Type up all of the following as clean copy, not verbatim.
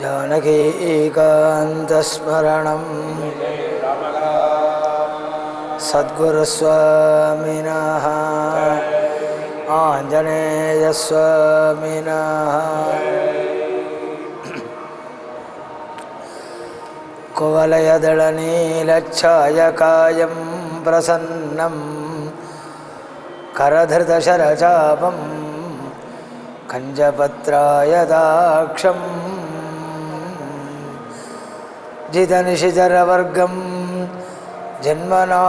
जानकीकान्तस्मरणं सद्गुरुस्वामिनः आञ्जनेयस्वामिनः कुवलयदलनीलच्छायकायं प्रसन्नं करधृतशरचापं कञ्जपत्रायदाक्षं जितनिशिचरवर्गं जन्मना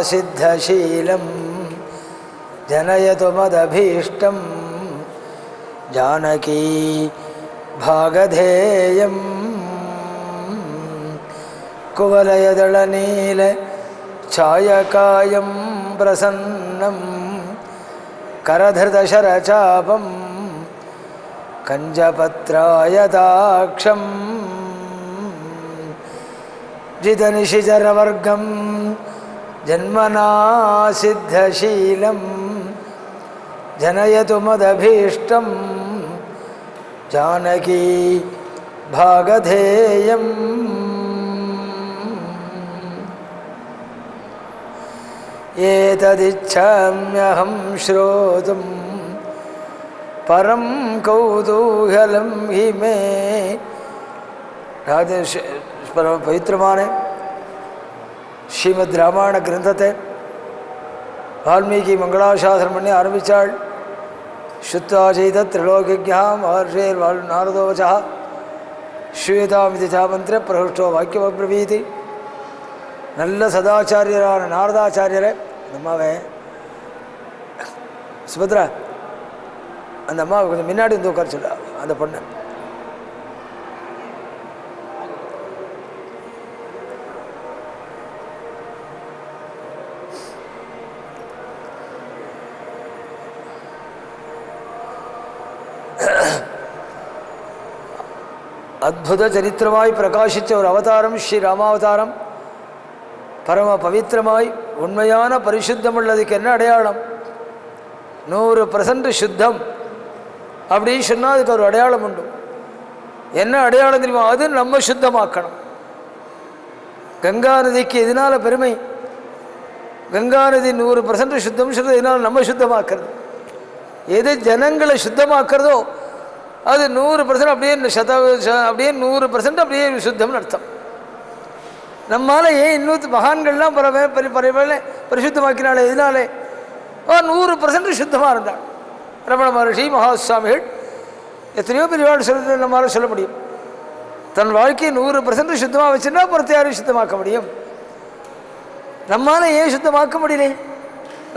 सिद्धशीलं जनयतु मदभीष्टं जानकी भागधेयम् कुवलयदलनील छायकायं प्रसन्नं करधृतशरचापं कञ्जपत्रायदाक्षं जितनिशिचरवर्गं जन्मना सिद्धशीलं जनयतु मदभीष्टं जानकी भागधेयम् एतदिच्छाम्यहं श्रोतुं परं कौतूहलं हि मे परम पवित्रமான ஸ்ரீமத் ராமாயண கிரந்தத்தை வால்மீகி மங்களாசாசனம் பண்ணி ஆரம்பித்தாள். சுத்தா செய்த திரிலோகியா மகர்ஷேர் நாரதோவச்சா ஸ்ரூயதாமிதி சாமந்திர பிரகிருஷ்டோ வாக்கியமப்ரவீதி. நல்ல சதாச்சாரியரான நாரதாச்சாரியரை அந்த அம்மாவை சுபத்ரா அந்த அம்மாவை கொஞ்சம் முன்னாடி வந்து உட்கார சொல்ல அந்த பொண்ணை. அற்புத சரித்திரமாய் பிரகாசித்த ஒரு அவதாரம் ஸ்ரீ ராமாவதாரம். பரம பவித்திரமாய் உண்மையான பரிசுத்தம் உள்ளதுக்கு என்ன அடையாளம்? 100% சுத்தம் அப்படின்னு சொன்னால் அதுக்கு ஒரு அடையாளம் உண்டு. என்ன அடையாளம் தெரியுமா? அது நம்ம சுத்தமாக்கணும். கங்கா நதிக்கு எதனால் பெருமை? கங்கா நதி 100% சுத்தம் சொல்றது எதனால் நம்ம சுத்தமாக்குறது. எது ஜனங்களை சுத்தமாக்குறதோ அது 100% அப்படியே அப்படியே 100% அப்படியே சுத்தம்னு அர்த்தம். நம்மால் ஏன் இன்னொரு மகான்கள்லாம் பரிசுத்தமாக்கினாலே இதனாலே 100% சுத்தமாக இருந்தாள். ரமண மகர்ஷி மகாசுவாமிகள் எத்தனையோ பெரியவாள் சொல்கிறது நம்மளால் சொல்ல முடியும். தன் வாழ்க்கையை 100% சுத்தமாக வச்சுன்னா புறத்தை யாரையும் சுத்தமாக்க முடியும். நம்மால் ஏன் சுத்தமாக்க முடியலை?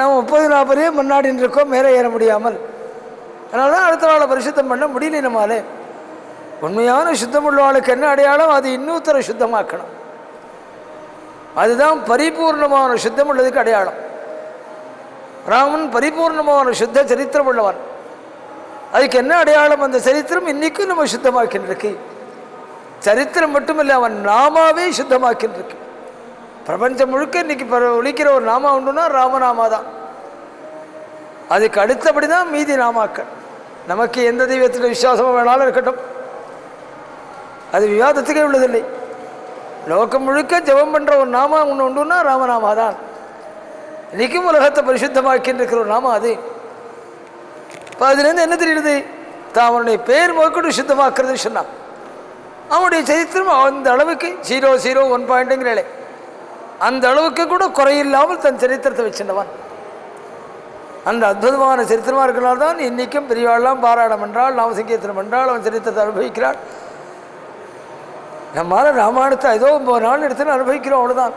நம்ம 30-40 முன்னாடின்னு இருக்கோம், மேலே ஏற முடியாமல். அதனால தான் அடுத்த நாளை பரிசுத்தம் பண்ண முடியல நம்மாலே. உண்மையான சுத்தம் உள்ளவாளுக்கு என்ன அடையாளம்? அது இன்னொருத்தரை சுத்தமாக்கணும். அதுதான் பரிபூர்ணமான சுத்தம் உள்ளதுக்கு அடையாளம். ராமன் பரிபூர்ணமான சுத்த சரித்திரம் உள்ளவன். அதுக்கு என்ன அடையாளம்? அந்த சரித்திரம் இன்னைக்கும் நம்ம சுத்தமாக்கின்றிருக்கு. சரித்திரம் மட்டுமில்லை, அவன் நாமாவே சுத்தமாக்கின்றிருக்கு. பிரபஞ்சம் முழுக்க இன்னைக்கு ஒழிக்கிற ஒரு நாமா உண்டுன்னா ராமநாமா தான். அதுக்கு அடுத்தபடி தான் மீதி நாமாக்கள். நமக்கு எந்த தெய்வத்தில் விசுவாசமாக வேணாலும் இருக்கட்டும், அது விவாதத்துக்கே உள்ளதில்லை. லோகம் முழுக்க ஜபம் பண்ணுற ஒரு நாமா ஒன்று உண்டுன்னா ராமநாமா தான். இன்றைக்கும் உலகத்தை பரிசுத்தமாக்கின்னு இருக்கிற ஒரு நாமா அது. இப்போ அதுலேருந்து என்ன தெரியுது? தான் அவனுடைய பேர் முதற்கொண்டு சுத்தமாக்குறது சொன்னான். அவனுடைய சரித்திரம் அந்த அளவுக்கு 001 அந்த அளவுக்கு கூட குறையில்லாமல் தன் சரித்திரத்தை வச்சிருந்தவன். அந்த அற்புதமான சரித்திரமாக இருக்கிறனால தான் இன்றைக்கும் பெரியவாள்லாம் பாராயணம் என்றால் நாமசங்கீர்த்தனம் என்றால் அவன் சரித்திரத்தை அனுபவிக்கிறாள். நம்மளால் ராமாயணத்தை ஏதோ 9 நாள் எடுத்துன்னு அனுபவிக்கிறோம், அவ்வளோதான்.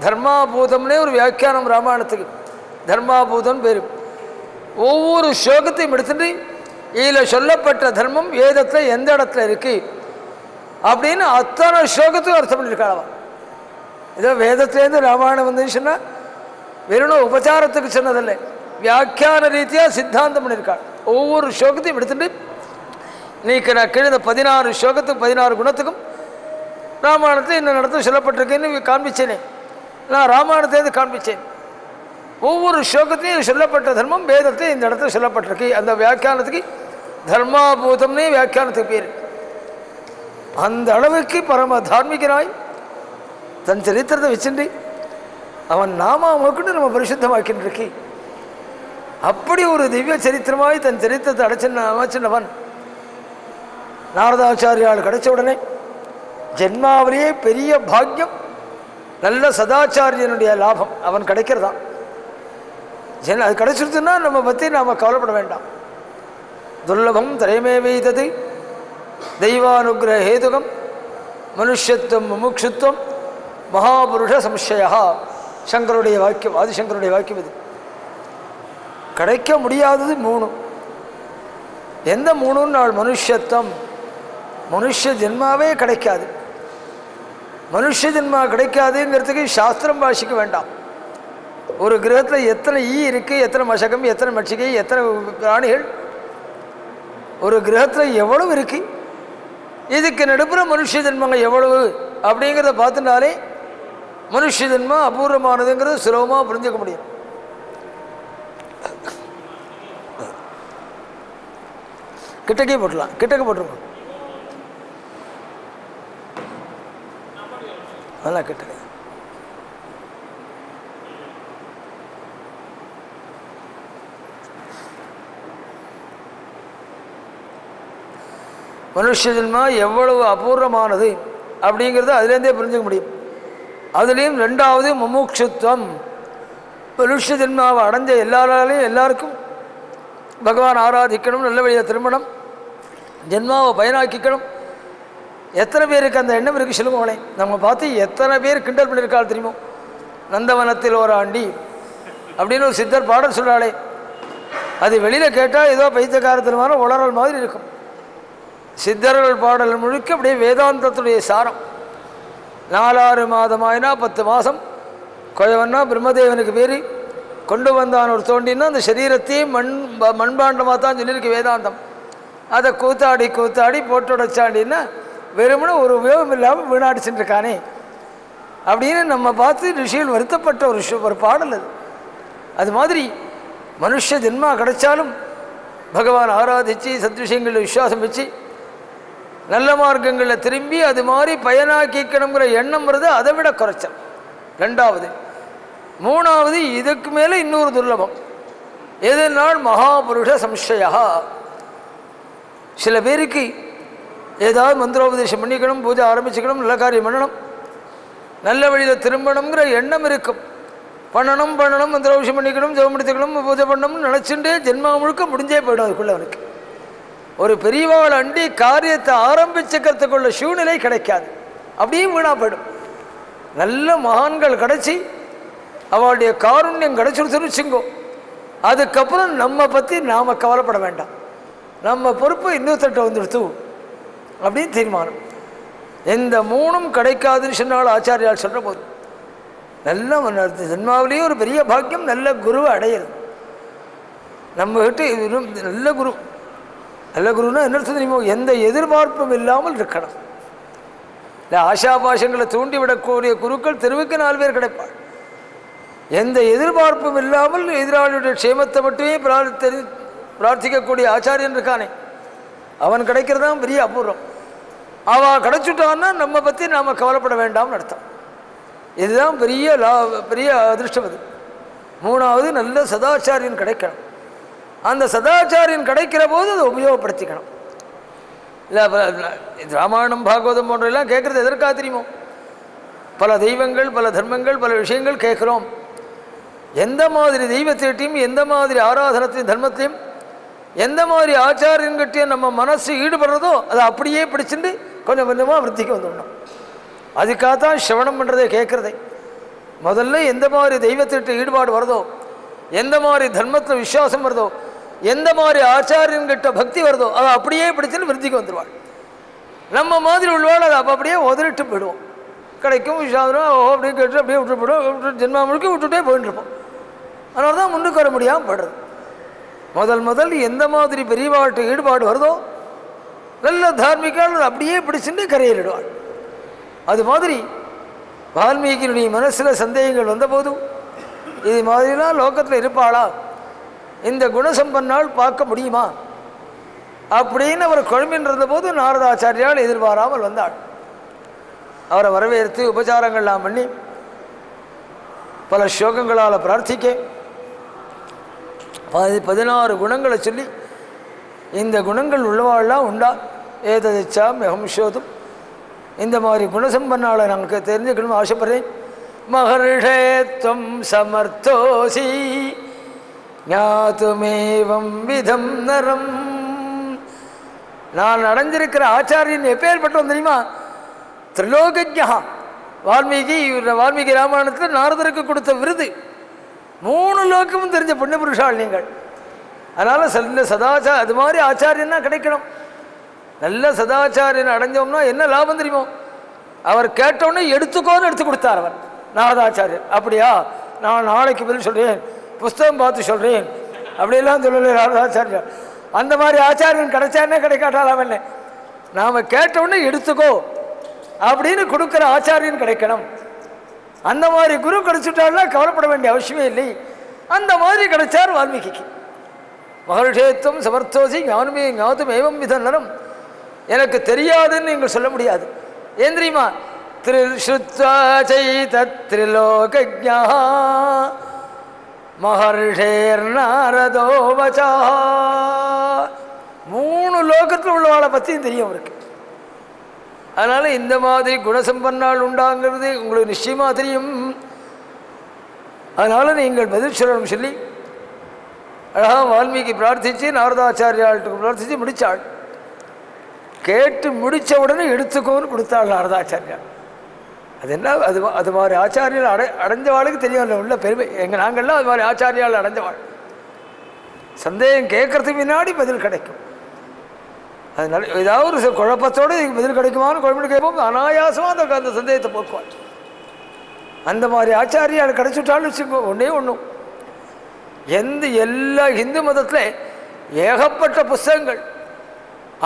தர்மாபூதம்னே ஒரு வியாக்கியானம் ராமாயணத்துக்கு. தர்மாபூதம் பேர். ஒவ்வொரு ஸ்லோகத்தையும் எடுத்துட்டு இதில் சொல்லப்பட்ட தர்மம் வேதத்தில் எந்த இடத்துல இருக்குது அப்படின்னு அத்தனை ஸ்லோகத்தையும் அர்த்தம் பண்ணியிருக்காளவன். ஏதோ வேதத்துலேருந்து ராமாயணம் வந்துச்சுன்னா வெறும் உபச்சாரத்துக்கு சொன்னதில்லை, வியாக்கியான ரீதியாக சித்தாந்தம் பண்ணியிருக்காள். ஒவ்வொரு ஸ்லோகத்தையும் எடுத்துட்டு இன்னைக்கு நான் கீழே 16 ஸ்லோகத்துக்கு 16 குணத்துக்கும் ராமாயணத்தை இந்த இடத்துல சொல்லப்பட்டிருக்கேன்னு காண்பிச்சேனே. நான் ராமாயணத்தை காண்பிச்சேன். ஒவ்வொரு ஸ்லோகத்தையும் சொல்லப்பட்ட தர்மம் வேதத்தை இந்த இடத்துல சொல்லப்பட்டிருக்கு. அந்த வியாக்கியானத்துக்கு தர்மாபூதம்னே வியாக்கியானத்துக்கு பேர். அந்த அளவுக்கு பரம தார்மிகனாய் தன் சரித்திரத்தை வச்சுட்டு அவன் நாம கொண்டு நம்ம பரிசுத்தமாக்கின்றிருக்கி. அப்படி ஒரு திவ்ய சரித்திரமாய் தன் சரித்திரத்தை அமைச்சினவன் நாரதாச்சாரியால் கிடைச்ச உடனே ஜென்மாவிலேயே பெரிய பாக்கியம், நல்ல சதாச்சாரியனுடைய லாபம் அவன் கிடைக்கிறதான். அது கிடைச்சிருச்சுன்னா நம்ம பற்றி நாம் கவலைப்பட வேண்டாம். துர்லபம் திரைமே வைத்தது தெய்வானுகிரக ஹேதுகம் மனுஷத்துவம் முமுட்சுத்துவம் மகாபுருஷ சம்சயா. சங்கருடைய வாக்கியம், ஆதிசங்கருடைய வாக்கியம். இது கிடைக்க முடியாதது 3. எந்த 3 நாள்? மனுஷத்துவம், மனுஷ ஜென்மாவே கிடைக்காது. மனுஷ ஜென்மா கிடைக்காதுங்கிறதுக்கு சாஸ்திரம் பாஷிக்க வேண்டாம். ஒரு கிரகத்தில் எத்தனை ஈ இருக்குது, எத்தனை மசகம், எத்தனை மட்சிகை, எத்தனை பிராணிகள், ஒரு கிரகத்தில் எவ்வளவு இருக்கு, இதுக்கு நடுப்புற மனுஷ ஜென்மங்கள் எவ்வளவு அப்படிங்கிறத பார்த்துட்டாலே மனுஷ ஜென்மம் அபூர்வமானதுங்கிறது சுலபமாக புரிஞ்சுக்க முடியும். கிட்டக்கே போட்டலாம், கிட்டக்க போட்டுருக்கோம். நல்லா கிட்டக்க. மனுஷ ஜென்மா எவ்வளவு அபூர்வமானது அப்படிங்கிறத அதுலேருந்தே புரிஞ்சுக்க முடியும். அதுலேயும் 2வது முமுட்சுத்துவம். மனுஷ ஜென்மாவை அடைஞ்ச எல்லாருக்கும் பகவான் ஆராதிக்கணும், நல்ல வழியாக திருமணம், ஜென்மாவை பயனாக்கிக்கணும். எத்தனை பேருக்கு அந்த எண்ணம் இருக்குது சொல்லுங்களேன். நம்ம பார்த்து எத்தனை பேர் கிண்டல் பண்ணியிருக்காள் தெரியுமோ. நந்தவனத்தில் ஒரு ஆண்டி அப்படின்னு ஒரு சித்தர் பாடல் சொல்கிறாளே, அது வெளியில் கேட்டால் ஏதோ பைத்தியக்காரத்தனமான உளறல் மாதிரி இருக்கும். சித்தர்கள் பாடல் முழுக்க அப்படியே வேதாந்தத்துடைய சாரம். 4-6 மாதமாயினா 10 மாதம் குழவன்னா பிரம்மதேவனுக்கு பேர் கொண்டு வந்தான் ஒரு தோண்டின்னா அந்த சரீரத்தையும் மண்பாண்டமாக தான் சொல்லியிருக்கு வேதாந்தம். அதை கூத்தாடி போட்டு உடைச்சாண்டின்னா வெறுமனே ஒரு உபயோகம் இல்லாமல் வீணாடிச்சுருக்கானே அப்படின்னு நம்ம பார்த்து ரிஷிகள் வருத்தப்பட்ட ஒரு பாடல் அது. அது மாதிரி மனுஷ ஜென்மா கிடைச்சாலும் பகவான் ஆராதித்து சத்விஷயங்களில் விசுவாசம் வச்சு நல்ல மார்க்கங்களில் திரும்பி அது மாதிரி பயனாக்கிக்கணுங்கிற எண்ணம் வருது, அதை விட குறைச்சல் 2வது. 3வது இதுக்கு மேலே இன்னொரு துர்லபம். எதனால் மகாபுருஷ சம்சயா. சில பேருக்கு ஏதாவது மந்திரோபதேசம் பண்ணிக்கணும், பூஜை ஆரம்பிச்சுக்கணும், நல்ல காரியம் பண்ணணும், நல்ல வழியில் திரும்பணுங்கிற எண்ணம் இருக்கும். பண்ணணும் மந்திரோபதேசம் பண்ணிக்கணும், ஜெபம் எடுத்துக்கணும், பூஜை பண்ணணும்னு நினச்சிட்டு ஜென்மா முழுக்க முடிஞ்சே போயிடும். அதுக்குள்ளே அவனுக்கு ஒரு பெரியவாள் அண்டி காரியத்தை ஆரம்பிச்சுக்கிறதுக்குள்ள சூழ்நிலை கிடைக்காது, அப்படியே வீணாக போயிடும். நல்ல மகான்கள் கிடைச்சி அவளுடைய காருண்யம் கிடைச்சிருச்சுன்னு வச்சுங்கோ, அதுக்கப்புறம் நம்ம பற்றி நாம் கவலைப்பட வேண்டாம், நம்ம பொறுப்பு இன்னொருத்தட்ட வந்துடுத்து அப்படின்னு தீர்மானம். எந்த 3ம் கிடைக்காதுன்னு சொன்னாலும் ஆச்சாரியால் சொல்கிற போது நல்ல ஜென்மாவிலேயே ஒரு பெரிய பாக்கியம், நல்ல குருவை அடையிறது. நம்மகிட்ட நல்ல குருன்னா என்ன தெரியுமோ, எந்த எதிர்பார்ப்பும் இல்லாமல் இருக்கணும். இல்லை ஆஷாபாஷங்களை தூண்டிவிடக்கூடிய குருக்கள் தெருவுக்கு 4 பேர் கிடைப்பாள். எந்த எதிர்பார்ப்பும் இல்லாமல் எதிராளியுடைய க்ஷேமத்தை மட்டுமே பிரார்த்திக்கக்கூடிய ஆச்சாரியன் இருக்கானே, அவன் கிடைக்கிறதான் பெரிய அபூர்வம். அவன் கிடைச்சிட்டான்னா நம்ம பற்றி நாம் கவலைப்பட வேண்டாம்னு அர்த்தம். இதுதான் பெரிய அதிர்ஷ்டம். அது 3வது நல்ல சதாச்சாரியன் கிடைக்கணும். அந்த சதாச்சாரியன் கிடைக்கிற போது அதை உபயோகப்படுத்திக்கணும். இல்லை ராமாயணம் பாகவதம் போன்றெல்லாம் கேட்குறது எதற்காக தெரியுமோ, பல தெய்வங்கள், பல தர்மங்கள், பல விஷயங்கள் கேட்குறோம். எந்த மாதிரி தெய்வத்திட்டையும், எந்த மாதிரி ஆராதனத்தையும், தர்மத்தையும், எந்த மாதிரி ஆச்சாரியன்கிட்டையும் நம்ம மனசு ஈடுபடுறதோ அதை அப்படியே பிடிச்சிட்டு கொஞ்சம் கொஞ்சமாக விருத்திக்கு வந்துடணும். அதுக்காகத்தான் சிரவணம் பண்ணுறதை கேட்குறதே. முதல்ல எந்த மாதிரி தெய்வத்திட்ட ஈடுபாடு வருதோ, எந்த மாதிரி தர்மத்தில் விசுவாசம் வருதோ, எந்த மாதிரி ஆச்சாரியன்கிட்ட பக்தி வருதோ அதை அப்படியே பிடிச்சின்னு விருத்திக்கு வந்துடுவாள். நம்ம மாதிரி உள்ளவாள் அதை அப்படியே உதறிட்டு போயிடுவோம். கிடைக்கும் விசுவாசம் அப்படின்னு கேட்டு அப்படியே விட்டு போயிடுவோம், ஜென்மா முழுக்க விட்டுட்டே போயிட்டு இருப்போம். அதனால தான் முன்னுக்கு வர முடியாமல் படுறது. முதல் எந்த மாதிரி பெரியவாழ்கிட்ட ஈடுபாடு வருதோ, நல்ல தார்மிகால் அப்படியே பிடிச்சிட்டு கரையேறிடுவாள். அது மாதிரி வால்மீகியினுடைய மனசில் சந்தேகங்கள் வந்தபோதும் இது மாதிரிலாம் லோகத்தில் இருப்பாளா, இந்த குணசம்பன்னால் பார்க்க முடியுமா அப்படின்னு அவர் குழம்பின்றிருந்த போது நாரதாச்சாரியால் எதிர்பாராமல் வந்தாள். அவரை வரவேற்று உபச்சாரங்கள்லாம் பண்ணி பல ஸ்லோகங்களால் பிரார்த்திக்க 16 குணங்களை சொல்லி, இந்த குணங்கள் உள்ளவாள்லாம் உண்டா ஏதச்சா மிகம்சோதும், இந்த மாதிரி குணசம்பன்னாளை நமக்கு தெரிஞ்சுக்கணும்னு ஆசைப்படுறேன். மகர்ஷேத்வம் சமர்த்தோசி ஞாதுமேவம் விதம் நரம். நான் அடைஞ்சிருக்கிற ஆச்சாரியன் எப்பேற்பட்டவன் தெரியுமா? திரிலோகஜா. வால்மீகி ராமாயணத்தில் நாரதருக்கு கொடுத்த விருது 3 லோகமும் தெரிஞ்ச புண்ணிய புருஷாள் நீங்கள். அதனால் அது மாதிரி ஆச்சாரியன்னா கிடைக்கணும். நல்ல சதாச்சாரியன் அடைஞ்சோம்னா என்ன லாபம் தெரியுமோ? அவர் கேட்டோன்னே எடுத்துக்கோன்னு எடுத்து கொடுத்தார் அவர் நாரதாச்சாரியர். அப்படியா, நான் நாளைக்கு பதில் சொல்கிறேன், புஸ்தகம் பார்த்து சொல்கிறேன் அப்படியெல்லாம் சொல்லலை நாரதாச்சாரியர். அந்த மாதிரி ஆச்சாரியன் கிடைச்சானே கிடைக்காட்டாலாம் என்ன, நாம் கேட்டோன்னே எடுத்துக்கோ அப்படின்னு கொடுக்குற ஆச்சாரியன் கிடைக்கணும். அந்த மாதிரி குரு கிடைச்சிட்டாள்னா கவலைப்பட வேண்டிய அவசியமே இல்லை. அந்த மாதிரி கிடைச்சார் வால்மீகிக்கு. மகர்ஷேத்துவம் சமர்த்தோசி ஞானுமே ஞாத்தும் ஏவம் விதநலம். எனக்கு தெரியாதுன்னு நீங்கள் சொல்ல முடியாது. ஏன் தெரியுமா? திரிலோகஜா மகர்ஷேர் நாரதோ வசா. 3 லோகத்தில் உள்ளவாளை பற்றியும் தெரியும் அவருக்கு. அதனால் இந்த மாதிரி குணசம்பன்னால் உண்டாங்கிறது உங்களுக்கு நிச்சயமாக தெரியும். அதனால் நீங்கள் பதில் சொல்லணும் சொல்லி அழகாக வால்மீகி பிரார்த்தித்து நாரதாச்சாரியாள்கிட்ட பிரார்த்தித்து முடித்தாள். கேட்டு முடித்த உடனே எடுத்துக்கோன்னு கொடுத்தாள் நாரதாச்சாரியார். அது என்ன, அது மாதிரி ஆச்சாரியால் அடைஞ்சவாளுக்கு தெரியும் உள்ள பெருமை. நாங்கள்லாம் அது மாதிரி ஆச்சாரியால் அடைஞ்சவாள். சந்தேகம் கேட்கறதுக்கு முன்னாடி பதில் கிடைக்கும். அதனால ஏதாவது ஒரு குழப்பத்தோடு இதுக்கு பதில் கிடைக்குமான்னு குழம்பு கேட்போம். அனாயாசமாக அந்த சந்தேகத்தை போக்குவாள். அந்த மாதிரி ஆச்சாரியால் கிடைச்சிட்டாலும் வச்சுக்கோ. ஒன்றும் எல்லா இந்து மதத்தில் ஏகப்பட்ட புஸ்தகங்கள்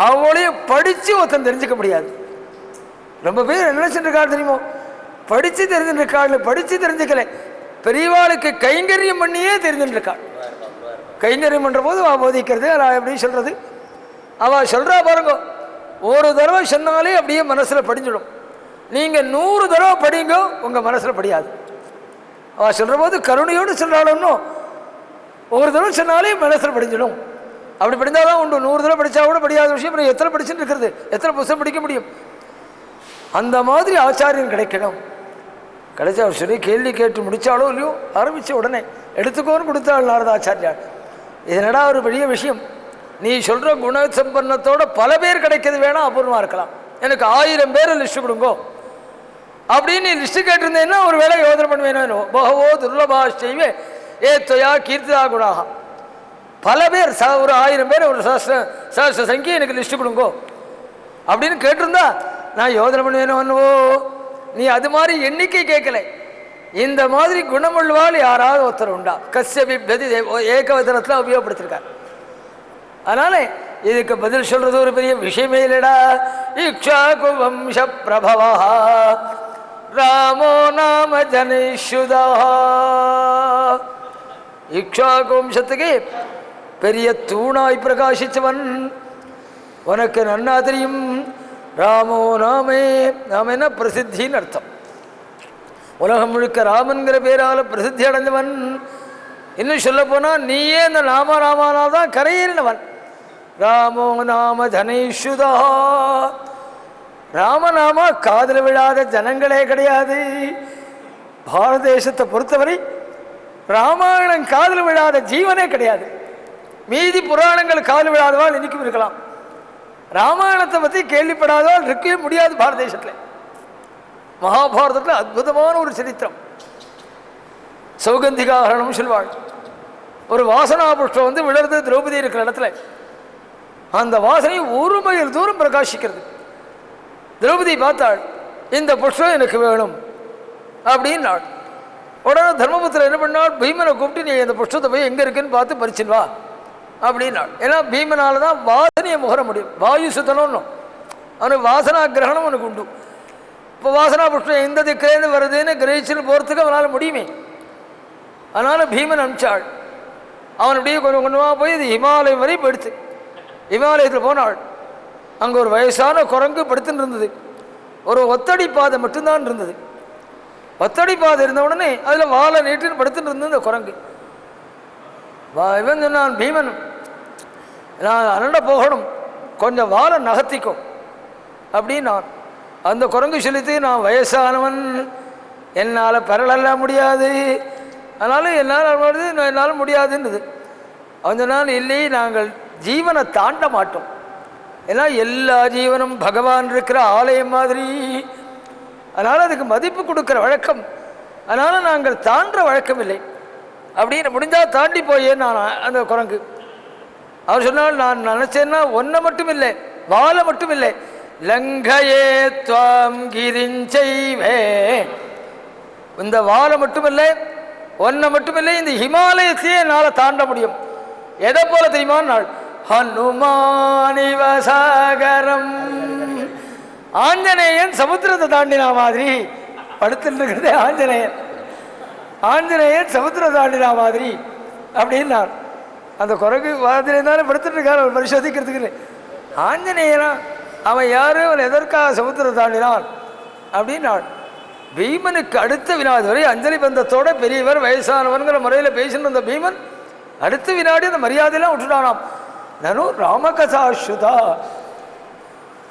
அவளையும் படித்து ஒருத்தன் தெரிஞ்சுக்க முடியாது. ரொம்ப பேர் என்ன செஞ்சிருக்காள் தெரியுமோ? படித்து தெரிஞ்சுருக்காள். படித்து தெரிஞ்சுக்கல, பெரியவாளுக்கு கைங்கரியம் பண்ணியே தெரிஞ்சுருக்காள். கைங்கரியம் பண்ணுற போது அவள் போதிக்கிறது நான் எப்படி சொல்கிறது, அவள் சொல்கிறா பாருங்க. ஒரு தடவை சொன்னாலே அப்படியே மனசில் படிஞ்சிடும். நீங்கள் 100 தடவை படிங்க, உங்கள் மனசில் படியாது. அவள் சொல்கிற போது கருணையோடு சொல்கிறாளுன்னு ஒரு தடவை சொன்னாலே மனசில் படிஞ்சிடும். அப்படி படிந்தால் தான் உண்டு. 100 தடவை படித்தா கூட படியாத விஷயம் அப்புறம் எத்தனை படிச்சுட்டு இருக்கிறது, எத்தனை புத்தகம் படிக்க முடியும்? அந்த மாதிரி ஆச்சாரியன் கிடைக்கணும். கிடைச்சா அவர் சொல்லி கேள்வி கேட்டு முடித்தாலோ இல்லையோ ஆரம்பித்த உடனே எடுத்துக்கோன்னு கொடுத்தாள் நாரதாச்சாரியார். இதனடா ஒரு பெரிய விஷயம். நீ சொல்கிற குணசம்பன்னத்தோட பல பேர் கிடைக்கிறது வேணாம், அபூர்வமாக இருக்கலாம். எனக்கு 1000 பேரை லிஸ்ட்டு கொடுங்கோ அப்படின்னு நீ லிஸ்ட்டு கேட்டிருந்தேன்னா ஒரு வேளை யோசனை பண்ணுவேனோ. பகவோ துர்லபாஷ்டைவே ஏ தொயா கீர்த்திதா குணாக. பல பேர் ஒரு 1000 பேர் ஒரு சஹஸ்ர சங்கியை எனக்கு லிஸ்ட்டு கொடுங்கோ அப்படின்னு கேட்டிருந்தா நான் யோசனை பண்ணுவேனோ. நீ அது மாதிரி எண்ணிக்கை கேட்கல. இந்த மாதிரி குணமுள்ளவாள் யாராவது ஒருத்தர் உண்டா? கஸ்யபி பதி ஏகவதனத்தில் உபயோகப்படுத்திருக்கார். அதனால இதுக்கு பதில் சொல்றது ஒரு பெரிய விஷயமே இல்லடா. இக்ஷாகு வம்ச பிரபவா ராமோ நாம ஜனிஷுதா. இக்ஷாகு வம்சத்துக்கு பெரிய தூணாய் பிரகாசிச்சவன் உனக்கு நன்னா தெரியும். ராமோ நாமே, நாமேனா பிரசித்தின்னு அர்த்தம். உலகம் முழுக்க ராமன்கிற பேரால் பிரசித்தி அடைந்தவன். இன்னும் சொல்ல போனால் நீயே இந்த ராமானால் தான் கரையேறினவன். ராமோ நாம ஜனைஷுதா. ராமநாமா காதில் விழாத ஜனங்களே கிடையாது. பாரத தேசத்தை பொறுத்தவரை ராமாயணம் காதில் விழாத ஜீவனே கிடையாது. மீதி புராணங்கள் காதில் விழாதவாள் இன்னைக்கும் இருக்கலாம். ராமாயணத்தை பற்றி கேள்விப்படாதவாள் இருக்கவே முடியாது பாரத தேசத்தில். மகாபாரதத்தில் அற்புதமான ஒரு சரித்திரம். சௌகந்திகாரணம் சொல்வாள். ஒரு வாசனா புஷ்பம் வந்து விழறது திரௌபதி இருக்கிற இடத்துல. அந்த வாசனை 1 மைல் தூரம் பிரகாசிக்கிறது. திரௌபதி பார்த்தாள், இந்த புஷ்பம் எனக்கு வேணும் அப்படின்னாள். உடனே தர்மபுத்திரர் என்ன பண்ணாள், பீமனை கூப்பிட்டு நீ இந்த புஷ்பத்தை போய் எங்கே இருக்குன்னு பார்த்து பறிச்சுன்னு வா அப்படின்னாள். ஏன்னா பீமனால தான் வாசனையை முகர முடியும். வாயு சுத்தணும்னு அவனுக்கு வாசனா கிரகணம் அவனுக்கு உண்டு. இப்போ வாசனா புஷ்பம் எந்த திக்கிலேருந்து வருதுன்னு கிரகிச்சுன்னு போகிறதுக்கு அவனால் முடியுமே. அதனால் பீமன் அனுப்பிச்சாள். அவன் அப்படியே கொஞ்சம் கொஞ்சமாக போய் இது ஹிமாலயம் வரை போயிடுச்சு. இமாலயத்தில் போனாள். அங்கே ஒரு வயசான குரங்கு படுத்துன்னு இருந்தது. ஒரு ஒத்தடி பாதை மட்டும்தான் இருந்தது. ஒத்தடி பாதை இருந்த உடனே அதில் வாழை நீட்டுன்னு படுத்துட்டு இருந்தது அந்த குரங்கு. இவன் சொன்னான், பீமன், நான் அண்ணட போகணும், கொஞ்சம் வாழை நகர்த்திக்கும் அப்படின்னு. நான் அந்த குரங்கு சொல்லித்து, நான் வயசானவன், என்னால் பரலெல்லாம் முடியாது, அதனால் என்னால் முடியாதுன்றது. அவன் சொன்னால், இல்லை, நாங்கள் ஜீவனை தாண்ட மாட்டோம், ஏன்னா எல்லா ஜீவனும் பகவான் இருக்கிற ஆலயம் மாதிரி, அதனால் அதுக்கு மதிப்பு கொடுக்குற வழக்கம், அதனால் நாங்கள் தாண்டுற வழக்கம் இல்லை அப்படின்னு. முடிஞ்சால் தாண்டி போயேன்னு நான் அந்த குரங்கு. அவர் சொன்னால், நான் நினச்சேன்னா ஒன்றை மட்டும் இல்லை, வாழை மட்டும் இல்லை, லங்கையே துவாம் கிரிஞ்சைவே, இந்த வாழை மட்டுமில்லை, ஒன்றை மட்டுமில்லை, இந்த ஹிமாலயத்தையே என்னால் தாண்ட முடியும். எதை போல தெரியுமா? நாள் ஹனுமானிவசாகரம், ஆஞ்சநேயன் சமுத்திரத்தை தாண்டினா மாதிரி படுத்துட்டு இருக்கிறதே ஆஞ்சநேயன். ஆஞ்சநேயன் சமுத்திரம் தாண்டினா மாதிரி அப்படின்னு. நான் அந்த குரங்கு வாரத்தில் இருந்தாலும் படுத்துட்டு இருக்காரு, அவர் பரிசோதிக்கிறதுக்கு. ஆஞ்சநேயனா அவன் யாரு, அவன் எதற்காக சமுத்திரம் தாண்டினான் அப்படின்னு. நான் பீமனுக்கு அடுத்த வினாடி வரை அஞ்சலி பந்தத்தோட பெரியவர் வயசானவன்கிற முறையில் பேசின அந்த பீமன் அடுத்த வினாடி அந்த மரியாதையெல்லாம் விட்டுட்டானாம். நானும் ராமகதாஸ்ருதா,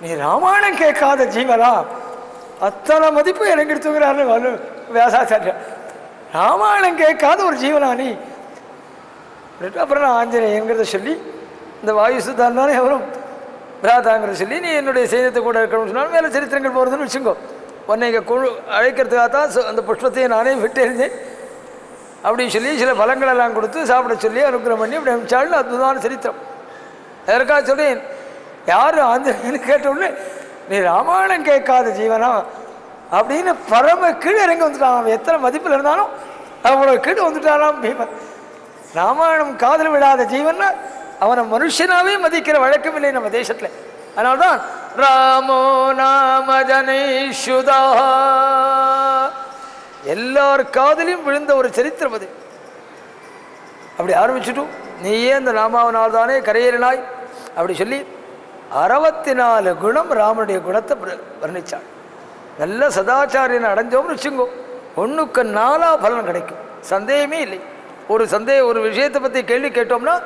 நீ ராமாயணம் கேட்காத ஜீவனா, அத்தனை மதிப்பு எனக்கு எடுத்துக்கிறாரு வியாசாச்சாரியர். ராமாயணம் கேட்காத ஒரு ஜீவனா நீ. அப்புறம் நான் ஆஞ்சநேயங்கிறத சொல்லி, இந்த வாயுசுதான் தானே அவரும் பிராதாங்கிறத சொல்லி, நீ என்னுடைய சைன்யத்தை கூட இருக்கணும்னு சொன்னாலும் மேலே சரித்திரங்கள் போகிறதுன்னு வச்சுக்கோ. உன்னை இங்கே அழைக்கிறதுக்காக தான் அந்த புஷ்பத்தையை நானே விட்டு எறிஞ்சேன் அப்படின்னு சொல்லி சில பலங்களெல்லாம் கொடுத்து சாப்பிட சொல்லி அனுகிரகம் பண்ணி அப்படி அனுப்பிச்சாலும் அற்புதமான சரித்திரம். எதற்காக சொல்றேன், யார் ஆஞ்சநேயன்னு கேட்டவுடனே நீ ராமாயணம் கேட்காத ஜீவனா அப்படின்னு பரம கீழே இறங்கி வந்துட்டான். எத்தனை மதிப்பில் இருந்தாலும் அவனோட கீழே வந்துட்டானாம் பீமன். ராமாயணம் காதல் விடாத ஜீவன்னா அவனை மனுஷனாவே மதிக்கிற வழக்கம் இல்லை நம்ம தேசத்தில். அதனால்தான் ராமோ நாம ஜனைஷுதா, எல்லார் காதலையும் விழுந்த ஒரு சரித்திரம் அது. அப்படி ஆரம்பிச்சுட்டும், நீயே அந்த ராமாவனால் தானே கரையேறினாய் அப்படி சொல்லி 64 குணம் ராமனுடைய குணத்தை வர்ணிச்சாள். நல்ல சதாச்சாரியனை அடைஞ்சோம்னு வச்சுங்கோ, 1க்கு 4 பலன் கிடைக்கும், சந்தேகமே இல்லை. ஒரு விஷயத்தை பற்றி கேள்வி கேட்டோம்னா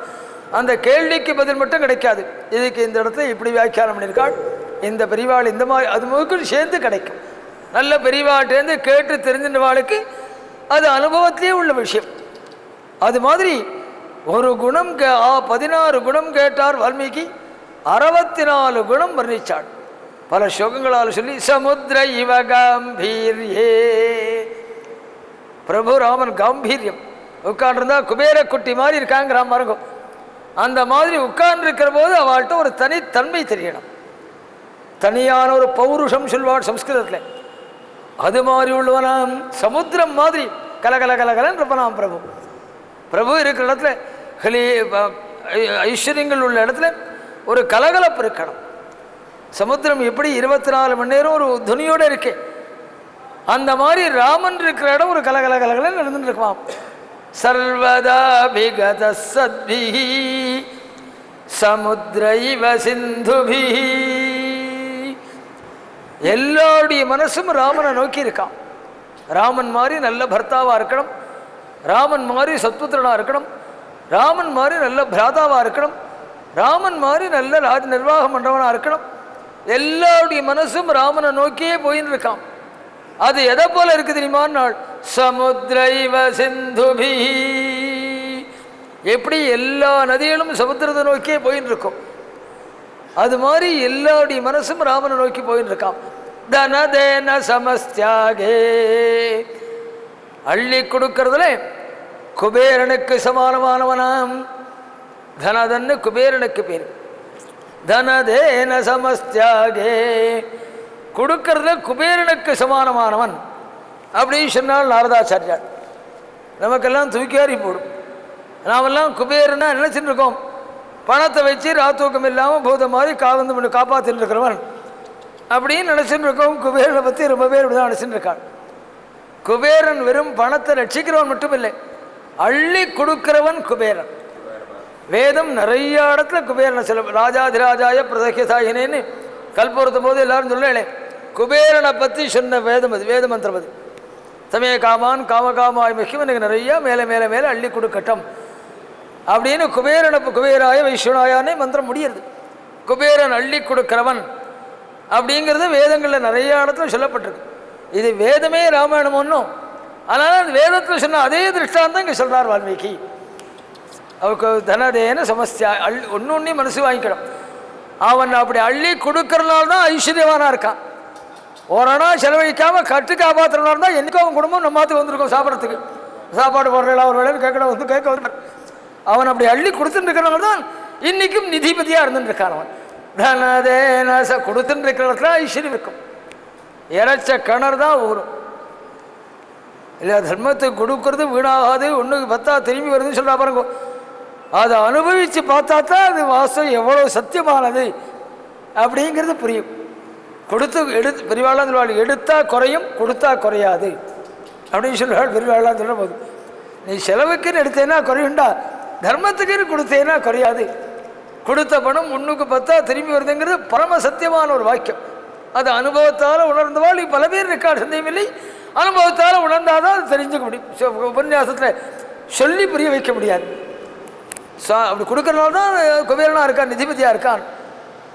அந்த கேள்விக்கு பதில் மட்டும் கிடைக்காது. இதுக்கு இந்த இடத்துல இப்படி வியாக்கியானம் பண்ணியிருக்காள், இந்த பெரியவாள் இந்த மாதிரி, அது முழுக்க சேர்ந்து கிடைக்கும். நல்ல பெரியவாட்டேருந்து கேட்டு தெரிஞ்சின்றவாளுக்கு அது அனுபவத்திலே உள்ள விஷயம். அது மாதிரி ஒரு குணம் 16 குணம் கேட்டார் வால்மீகி, 64 குணம் வர்ணிச்சாள் பல ஸ்லோகங்களால் சொல்லி. சமுத்திர இவ காம்பீர்யே, பிரபு ராமன் காம்பீரியம் உட்காண்டிருந்தா குபேர குட்டி மாதிரி இருக்காங்கிறான் பாருங்க. அந்த மாதிரி உட்கார்ந்துருக்கிற போது அவள்கிட்ட ஒரு தனித்தன்மை தெரியணும், தனியான ஒரு பௌருஷம் சொல்வாள் சம்ஸ்கிருதத்தில். அது மாதிரி உள்ளவனாம், சமுத்திரம் மாதிரி கலகல கலகலன்னு இருப்பனாம் பிரபு. பிரபு இருக்கிற இடத்துல ஐஸ்வர்யங்கள் உள்ள இடத்துல ஒரு கலகலப்பு இருக்கணும். சமுத்திரம் எப்படி 24 மணி நேரம் ஒரு துணியோடு இருக்கு, அந்த மாதிரி ராமன் இருக்கிற இடம் ஒரு கலகல கலகலன்னு நடந்துட்டு இருக்குமாம். சர்வதா விகத சத்பிஹி சமுத்ரைவ சிந்துபிஹி, எல்லாருடைய மனசும் ராமனை நோக்கி இருக்கான். ராமன் மாதிரி நல்ல பர்த்தாவா இருக்கணும், ராமன் மாதிரி சத்புத்திரனா இருக்கணும், ராமன் மாதிரி நல்ல பிராதாவா இருக்கணும், ராமன் மாதிரி நல்ல ராஜ நிர்வாகம் பண்றவனா இருக்கணும். எல்லாருடைய மனசும் ராமனை நோக்கியே போயின்னு இருக்கான். அது எதை போல இருக்கு தெரியுமா? நாள் சமுத்ரைவ சிந்துபி, எப்படி எல்லா நதிகளும் சமுத்திரத்தை நோக்கியே போயின்னு இருக்கும், அது மாதிரி எல்லாருடைய மனசும் ராமனை நோக்கி போயின்னு இருக்கான். தனதேன சமஸ்தியாகே, அள்ளி கொடுக்கறதுல குபேரனுக்கு சமானமானவனாம். தனதன்னு குபேரனுக்கு பேர். தனதேன சமஸ்தியாகே, கொடுக்கறதுல குபேரனுக்கு சமானமானவன் அப்படின்னு சொன்னால் நாரதாச்சாரியார். நமக்கெல்லாம் தூக்கியாரி போடும். நாமெல்லாம் குபேரனா நினைச்சுட்டு இருக்கோம், பணத்தை வச்சு ராத்தூக்கம் இல்லாமல் பூத மாதிரி காவந்து பண்ணி காப்பாற்றின்னு இருக்கிறவன் அப்படின்னு நினச்சிட்டு இருக்கோம். குபேரனை பற்றி ரொம்ப பேர் இப்படி தான் நினச்சிட்டு இருக்கான். குபேரன் வெறும் பணத்தை ரட்சிக்கிறவன் மட்டும் இல்லை, அள்ளி கொடுக்கிறவன் குபேரன். வேதம் நிறைய இடத்துல குபேரனை சொல்ல, ராஜாதிராஜாய பிரதக்கியசாயினேன்னு கல்புறத்தும் போது எல்லாரும் சொல்லலே, குபேரனை பற்றி சொன்ன வேதம் அது, வேத மந்திரம் அது. சமய காமான் காமகாமாய் முக்கியம் எனக்கு நிறையா மேலே மேலே மேலே அள்ளி கொடுக்கட்டும் அப்படின்னு குபேராய வைஸ்வனாயானே மந்திரம் முடியுது. குபேரன் அள்ளி கொடுக்கிறவன் அப்படிங்கிறது வேதங்களில் நிறைய இடத்துல சொல்லப்பட்டிருக்கு. இது வேதமே ராமாயணம் ஒன்றும், அதனால் அந்த வேதத்தில் சொன்ன அதே திருஷ்டாந்தம் இங்கே சொல்கிறார் வால்மீகி. அவருக்கு தனதேன சமஸ்தியா ஒன்று மனசு வாங்கிக்கணும். அவன் அப்படி அள்ளி கொடுக்கறனால தான் ஐஸ்வர்யவானாக இருக்கான். ஓரணா செலவழிக்காமல் கட்டு காப்பாற்றுறனா இருந்தால் என்றைக்கும் அவன் குடும்பம் நம்ம மாற்றி வந்திருக்கோம் சாப்பிட்றதுக்கு. சாப்பாடு போடுறா ஒரு வேலைன்னு கேட்க வந்து அவன் அப்படி அள்ளி கொடுத்துட்டு இருக்கிறனால தான் இன்றைக்கும் நிதிபதியாக இருந்துட்டு இருக்கான். அவன் தனதேன கொடுத்துட்டு இருக்கிற இடத்துல ஐஸ்வர்யம் இருக்கும். இறைச்ச கிணறு தான் ஊரும் இல்லை. தர்மத்துக்கு கொடுக்கறது வீணாகாது, ஒன்றுக்கு பத்தா திரும்பி வருதுன்னு சொல்கிறா பாருங்க. அதை அனுபவித்து பார்த்தா தான் அது வாசம் எவ்வளோ சத்தியமானது அப்படிங்கிறது புரியும். எடுத்து பெரியவாளாம் சொல்லுவாள், எடுத்தா குறையும் கொடுத்தா குறையாது அப்படின்னு சொல்லுவாள் பெரியவாளாம் சொல்லும் போது. நீ செலவுக்குன்னு எடுத்தேன்னா குறையுண்டா, தர்மத்துக்குன்னு கொடுத்தேன்னா குறையாது. கொடுத்த பணம் முன்னுக்கு பத்தா திரும்பி வருதுங்கிறது பரம சத்தியமான ஒரு வாக்கியம். அது அனுபவத்தால் உணர்ந்தவாள் பல பேர் இருக்காள், சந்தேகமில்லை. அனுபவத்தால் உணர்ந்தாதான் அது தெரிஞ்சுக்க முடியும். உபன்யாசத்தில் சொல்லி புரிய வைக்க முடியாது. அப்படி கொடுக்கறனால தான் குபேரனாக இருக்கான், நிதிபதியாக இருக்கான்.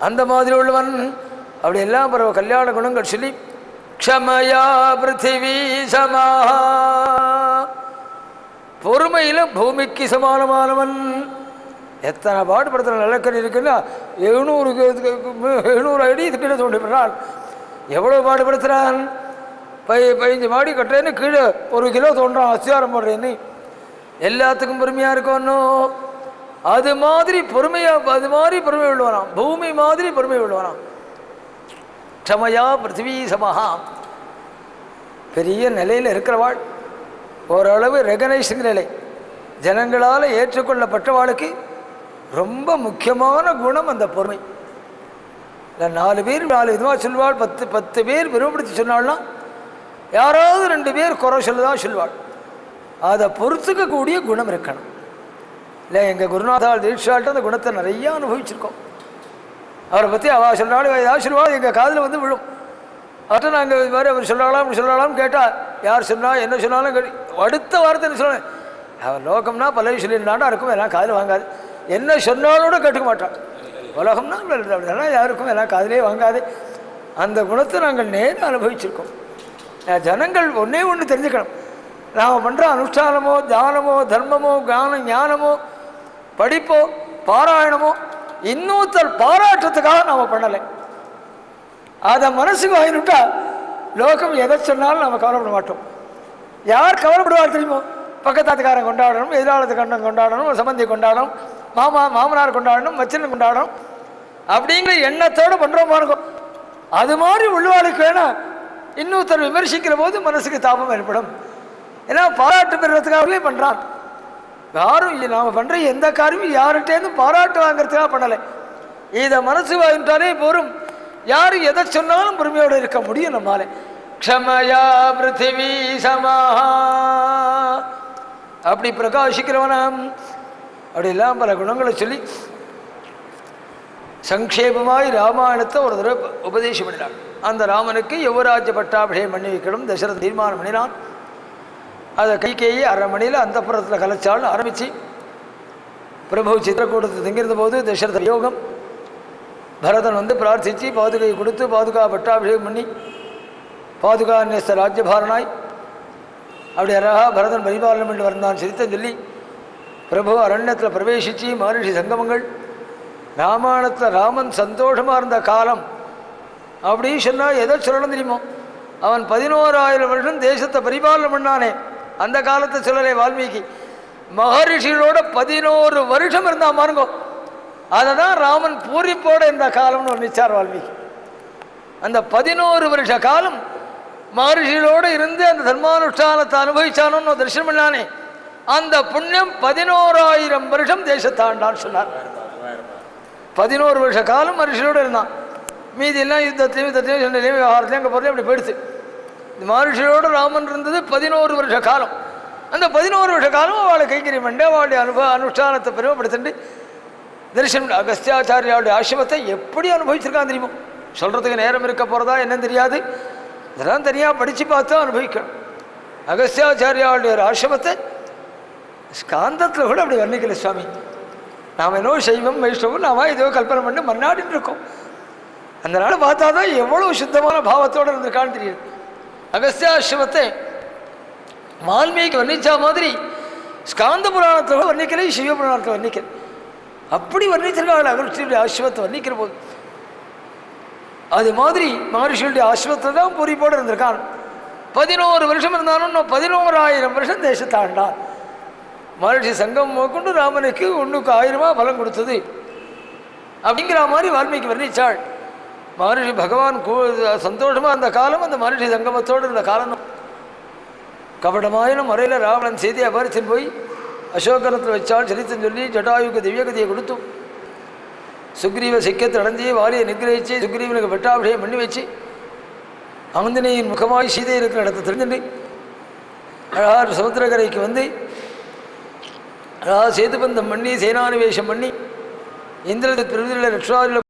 அந்த மாதிரி உள்ளவன் அப்படி எல்லாம் பரவ கல்யாண குணங்கள் சொல்லி க்ஷமயா பிருத்திவி சமாஹா, பொறுமையில் பூமிக்கு சமானமானவன். எத்தனை பாடுபடுத்துகிற நிலக்கரி இருக்குன்னா 700 அடி இதுக்கிட்ட தோண்டிவிடுறான். எவ்வளோ பாடுபடுத்துகிறான். 15 மாடி கட்டுறேன்னு கீழே 1 கிலோ தோன்றான், அஸ்திவாரம் போடுறேன்னு. எல்லாத்துக்கும் பொறுமையாக இருக்கணும். அது மாதிரி பொறுமை விழுவானாம். பூமி மாதிரி பொறுமை விழுவானாம். க்ஷமயா பிருத்திவி சமஹா, பெரிய நிலையில் இருக்கிறவாள், ஓரளவு ரெகனைஸ்டு நிலை, ஜனங்களால் ஏற்றுக்கொள்ளப்பட்டவாளுக்கு ரொம்ப முக்கியமான குணம் அந்த பொறுமை. இல்லை 4 பேர் 4 விதமாக சொல்வாள். 10 பேர் விரும்பப்படுத்தி சொன்னாள்னா யாராவது 2 பேர் குறை சொல்லதான் சொல்வாள். அதை பொறுத்துக்கக்கூடிய குணம் இருக்கணும். இல்லை எங்கள் குருநாதால் தீட்சால்ட்டு அந்த குணத்தை நிறையா அனுபவிச்சிருக்கோம். அவரை பற்றி அவள் சொல்கிறாள், ஏதாவது சொல்லுவாள், எங்கள் காதில் வந்து விழும். அவர்கிட்ட நாங்கள் இது மாதிரி அவர் சொல்லலாம் இப்படி சொல்லலாம்னு கேட்டால், யார் சொன்னால் என்ன சொன்னாலும் அடுத்த வாரத்தை என்ன சொன்னேன், அவன் லோகம்னா பல்லவி சொல்லியிருந்தாண்டா இருக்கும், எல்லாம் காதில் வாங்காது. என்ன சொன்னாலோட கேட்டுக்க மாட்டான். உலகம்னா அப்படின்னா யாருக்கும் எல்லாம் காதிலே வாங்காது. அந்த குணத்தை நாங்கள் நேரம் அனுபவிச்சிருக்கோம். ஜனங்கள் ஒன்று தெரிஞ்சுக்கணும். நாம் பண்ணுற அனுஷ்டானமோ தியானமோ தர்மமோ ஞானமோ படிப்போ பாராயணமோ இன்னொருத்தர் பாராட்டுறதுக்காக நாம் பண்ணலை. அதை மனசுக்கு வாங்கினுட்டா லோகம் எதை சொன்னாலும் நம்ம கவலைப்பட மாட்டோம். யார் கவலைப்படுவார் தெரியுமோ? பக்கத்தாத்துக்காரன் கொண்டாடணும், எதிராளத்து கண்ணன் கொண்டாடணும், சம்பந்தி கொண்டாடணும், மாமனார் கொண்டாடணும், மச்சனை கொண்டாடணும் அப்படிங்கிற எண்ணத்தோடு பண்ணுறோம் பாருங்க. அது மாதிரி உள்ளவாளுக்கு வேணால் இன்னொருத்தர் விமர்சிக்கிற போது மனசுக்கு தாபம் ஏற்படும். ஏன்னா பாராட்டு பெறுறதுக்காகவே பண்ணுறான். யாரும் நாம் பண்ணுற எந்த காரியமும் யார்கிட்டேருந்து பாராட்டு வாங்கிறதுக்காக பண்ணலை. இதை மனசு வாங்கிட்டாலே போரும். யார் எதை சொன்னாலும் பொறுமையோடு இருக்க முடியும் நம்மாலே. க்ஷமயா பிருத்திவி சமாஹா, அப்படி பிரகாசிக்கிறவனாம். அப்படி எல்லாம் பல குணங்களை சொல்லி சங்கேபமாய் ராமாயணத்தை ஒரு தடவை உபதேசம் பண்ணினான். அந்த ராமனுக்கு யுவராஜ்ய பட்டாபிஷேகம் பண்ணி வைக்கணும் தசரத தீர்மானம் பண்ணினான். அதை கைகேயி 1/2 மணியில் அந்த புறத்தில் கலைச்சாலும் ஆரம்பித்து பிரபு சித்திரக்கூடத்தை தங்கியிருந்த போது தசரத யோகம் பரதன் வந்து பிரார்த்தித்து பாதுகை கொடுத்து பாதுகா பட்டாபிஷேகம் பண்ணி பாதுகா நேச ராஜ்யபாரனாய் அப்படி அழகா பரதன் பரிபாலனம் என்று வந்தான் சரித்தம் சொல்லி பிரபு அரண்யத்தில் பிரவேசித்து மகரிஷி சங்கமங்கள் ராமாயணத்தில் ராமன் சந்தோஷமாக இருந்த காலம் அப்படின்னு சொன்னால் எதை சொல்லணும் தெரியுமோ? அவன் 11,000 வருஷம் தேசத்தை பரிபாலனம் பண்ணானே, அந்த காலத்தை சொல்லலை வால்மீகி. மகரிஷிகளோட 11 வருஷம் இருந்தான் பாருங்கோ. அதை தான் ராமன் பூரிப்போட இந்த காலம்னு வர்ணிச்சார் வால்மீகி. அந்த 11 வருஷ காலம் மகரிஷிகளோடு இருந்து அந்த தர்மானுஷ்டானத்தை அனுபவிச்சானோன்னு தரிசனம் பண்ணானே, அந்த புண்ணியம் 11,000 வருஷம் தேசத்தாண்டான்னு சொன்னார். 11 வருஷ காலம் மகரிஷிகளோடு இருந்தான். மீதி எல்லாம் யுத்தத்தையும் சண்டையிலையும் விவகாரத்தையும் அங்கே போகிறதையும் அப்படி போயிடுச்சு. இந்த மகரிஷிகளோடு ராமன் இருந்தது 11 வருஷ காலம். அந்த 11 வருஷ காலம் அவளை கைங்கரியம் பண்ணி அவளுடைய அனுஷ்டானத்தை பெருமைப்படுத்திட்டு தரிசனம் அகஸ்தியாச்சாரியாவுடைய ஆசிரமத்தை எப்படி அனுபவிச்சிருக்கான் தெரியுமோ? சொல்கிறதுக்கு நேரம் இருக்க போகிறதா என்னன்னு தெரியாது. இதெல்லாம் தனியாக படித்து பார்த்தா அனுபவிக்கணும். அகஸ்தியாச்சாரியாவுடைய ஒரு ஆசிரமத்தை ஸ்காந்தத்தில் கூட அப்படி வர்ணிக்கல சுவாமி. நாம் என்னோ சைவம் வைஷ்ணவம் நாம ஏதோ கல்பனை பண்ணி மன்னாடின்னு இருக்கோம். அந்த நாள் பார்த்தா தான் எவ்வளோ சுத்தமான பாவத்தோடு இருந்திருக்கான்னு தெரியுது. அகஸ்தியாசிரமத்தை வால்மீகி வர்ணிச்சா மாதிரி ஸ்காந்த புராணத்தில் வர்ணிக்கலை, சிவ புராணத்தில் வர்ணிக்கலை. அப்படி வர்ணிச்சிருக்காள் அகஸ்தியுடைய ஆசிரமத்தை வர்ணிக்கிற போது. அது மாதிரி மகர்ஷியுடைய ஆசிரமத்தில் தான் பொறிப்போடு இருந்திருக்கான். 11 வருஷம் இருந்தாலும் 11,000 வருஷம் தேசத்தாண்டான். மகர்ஷி சங்கம் கொண்டு ராமனுக்கு 1க்கு 1000 பலம் கொடுத்தது அப்படிங்கிற மாதிரி வால்மீகி வர்ணிச்சாள். மகர்ஷி பகவான் சந்தோஷமாக அந்த காலம் அந்த மகர்ஷி சங்கமத்தோடு இருந்த காலம் தான். கபடமாயின முறையில் ராவணன் செய்தி அபரிச்சின்னு போய் அசோகனத்தில் வச்சால் சரித்திரம் சொல்லி ஜட்டாயுக்கு திவ்யகதியை கொடுத்தும் சுக்ரீவ சிக்கத்தை அடைஞ்சி வாலியை நிகிரகிச்சு சுக்ரீவனுக்கு பட்டாபிஷேகம் பண்ணி வச்சு ஆஞ்சநேயின் முகமாய் சீதை இருக்கிற இடத்தை தெரிஞ்சுட்டு அழகார் சமுத்திரக்கரைக்கு வந்து அழகா சேதுபந்தம் பண்ணி சேனானிவேஷம் பண்ணி இந்திரஜித் பிரதியில் லட்சுமாதியில்